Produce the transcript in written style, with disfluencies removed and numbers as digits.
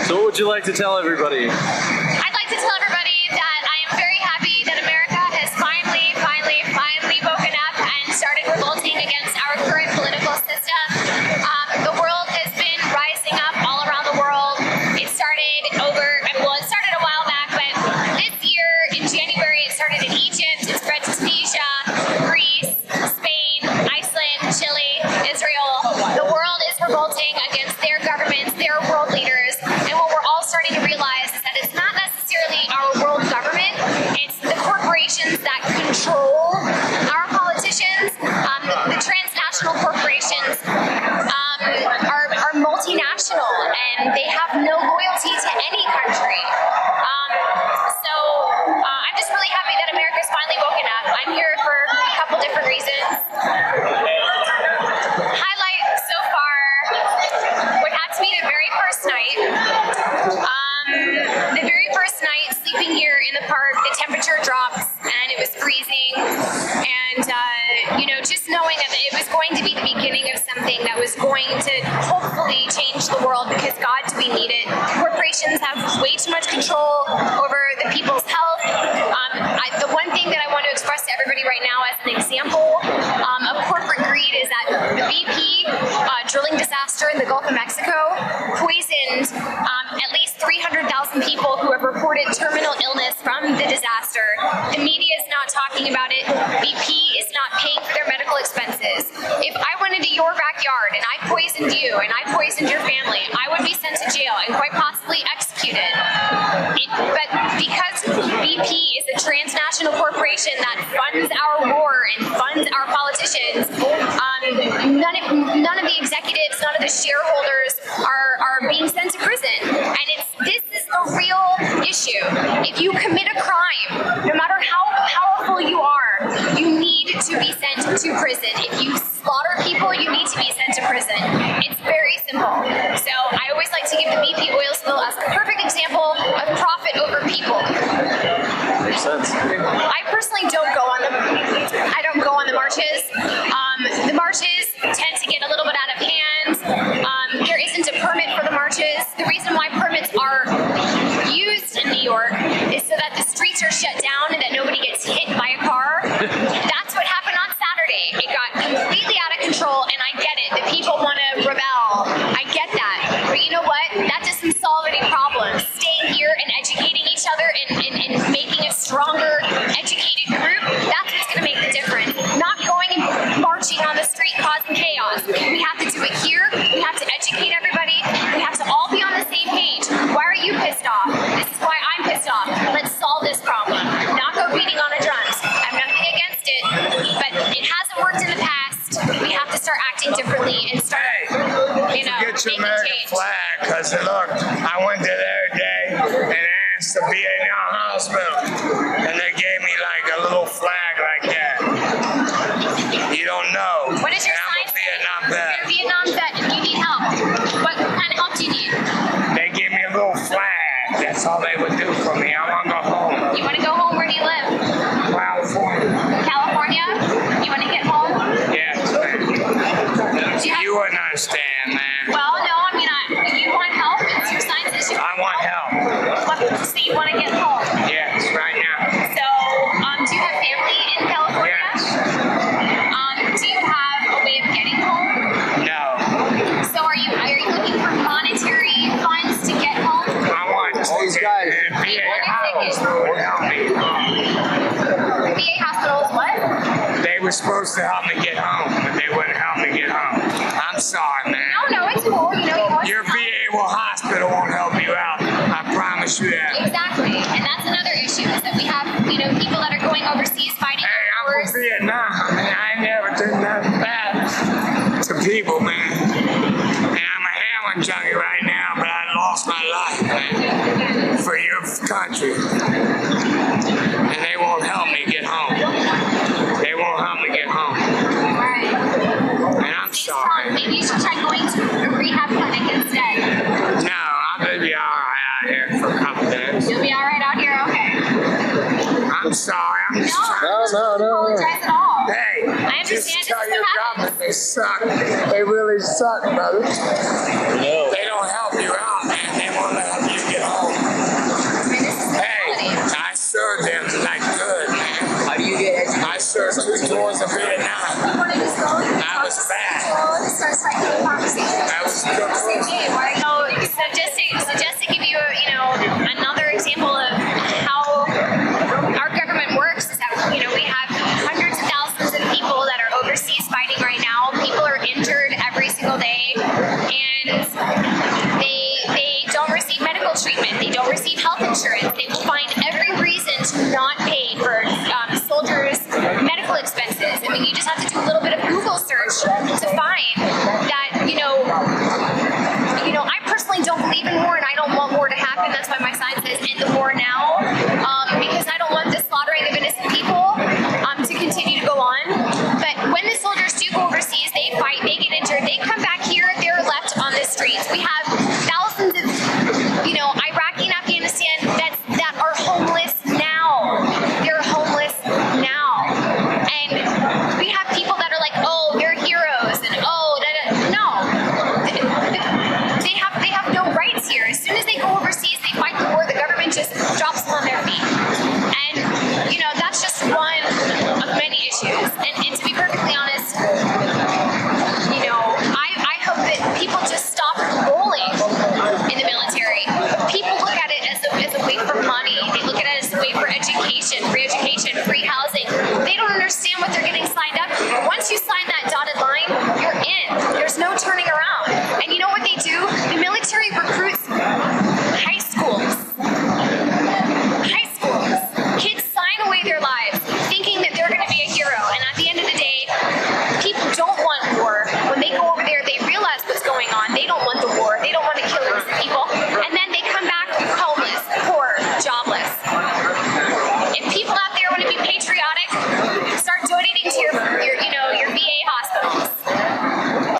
So what would you like to tell everybody? I'd like to tell everybody that I am very happy that America has finally woken up and started revolting against our current political system. The world has been rising up all around the world. It started a while back, but this year in January it started in Egypt, it spread to Tunisia, Greece, Spain, Iceland, Chile, Israel. The world is revolting against their governments, their world leaders, and what we're all starting to realize is that it's not necessarily our world government, it's the corporations that control our politicians. The transnational corporations are multinational and they have no loyalty to any country. So I'm just really happy that America's finally woken up. I'm here for a couple different reasons. Highlight so far would have to be the very first night. The very first night sleeping here in the park, the temperature drops and it was freezing, and just knowing that it was going to be the beginning of something that was going to hopefully change the world, because God, do we need it? Corporations have way too much control over the people's health. The one thing that I want to express to everybody right now as an example of corporate greed is that the BP drilling disaster in the Gulf of Mexico poisoned at least 300,000 people who have reported terminal illness from the disaster. The media is not talking about it. BP is not paying for their medical expenses. If I went into your backyard and I poisoned you and I poisoned your family, I would be sent to jail and quite possibly executed. But because BP is a transnational corporation that funds our war and funds our politicians, none of the executives, none of the shareholders are being sent to prison. And this is the real issue. If you commit a crime, no matter how powerful you are, you need to be sent to prison. If you slaughter people, you need to be sent to prison. It's very simple. So I always like to give the BP oil spill as a perfect example of profit over people. Makes sense. I personally don't go on the marches. The marches tend to get a little bit out of hand. There isn't a permit for the marches. The reason why permits are used in New York is so that the streets are shut down and that nobody gets hit by a car. That's what happened on Saturday. It got completely out of control, and I get it. The people want to rebel. I get that. But you know what? That doesn't solve any problems. Staying here and educating each other and making a stronger, educated group, that's what's going to make the difference. Not going and marching on the street causing chaos. We have to do it here. We have to educate everybody. We have to all be on the same page. Why are you pissed off? This is why I'm pissed off. Let's solve this problem. Not go beating on the drums. I have nothing against it, but it hasn't worked in the past. We have to start acting differently and start, get your American flag, because look, I went there the other day and asked to be in a hospital, and they gave me like a little flag like that. You don't know. What is your sign? I'm a Vietnam vet. You're a Vietnam vet and you need help. What kind of help do you need? They gave me a little flag. That's all they would do for me. I want to go home. You want to go home? Where do you live? California. California? You want to get home? Yes, man. You wouldn't understand, man. Well, no, I mean, you want help? It's your sign says you I want help. So you want to get home? Yes, right now. So, do you have family in California? Yes. Do you have a way of getting home? No. So are you looking for monetary funds to get home? I want These guys. VA hospital would help me. The VA hospital is what? They were supposed to help me get home, but they wouldn't help me get home. I'm sorry, man. No, it's cool. You want Your VA hospital won't help you out. I promise you that. Exactly, and that's another issue is that we have, people that are going overseas fighting Hey, I'm wars. from Vietnam, man. I ain't never done nothing bad to people, man. And I'm a heroin junkie right now, but I lost my life, man, for your country. And they won't help me get home. They won't help me get home. Right. And I'm sorry. Maybe you should try going to a rehab clinic instead. No, I'm gonna be alright out here for a couple days. You'll be alright out here? Okay. I'm sorry, I'm just trying. No. Apologize at all. Hey, I understand just this tell is your what government they suck. They really suck, brother. No. They don't help you out. wars of Vietnam. I was bad. I was good. So just to give you, another example of how our government works is that, we have hundreds of thousands of people that are overseas fighting right now. People are injured every single day, and they don't receive medical treatment. They don't receive health insurance. They will find every reason to not pay for soldiers' medical expenses. I mean, you just have to do a little bit of Google search to find that, I personally don't believe in war, and I don't want war to happen. That's why my sign says end the war now, because I don't want the slaughtering of innocent people to continue to go on. But when the soldiers do go overseas, they fight, they get injured, they come back here, they're left on the streets. We have thousands of, Iraqi and Afghanistan that are homeless now. They're homeless now. And we have people that are like, oh, they're heroes, and no. They have no rights here. As soon as they go overseas, they fight the war, the government just drops them on their feet. And, that's just one of many issues. And to be perfectly honest, I hope that people just stop rolling in the military. People look at it as a way for money. They look at it as a way for education, free housing. They don't understand what they're getting signed up for. Once you sign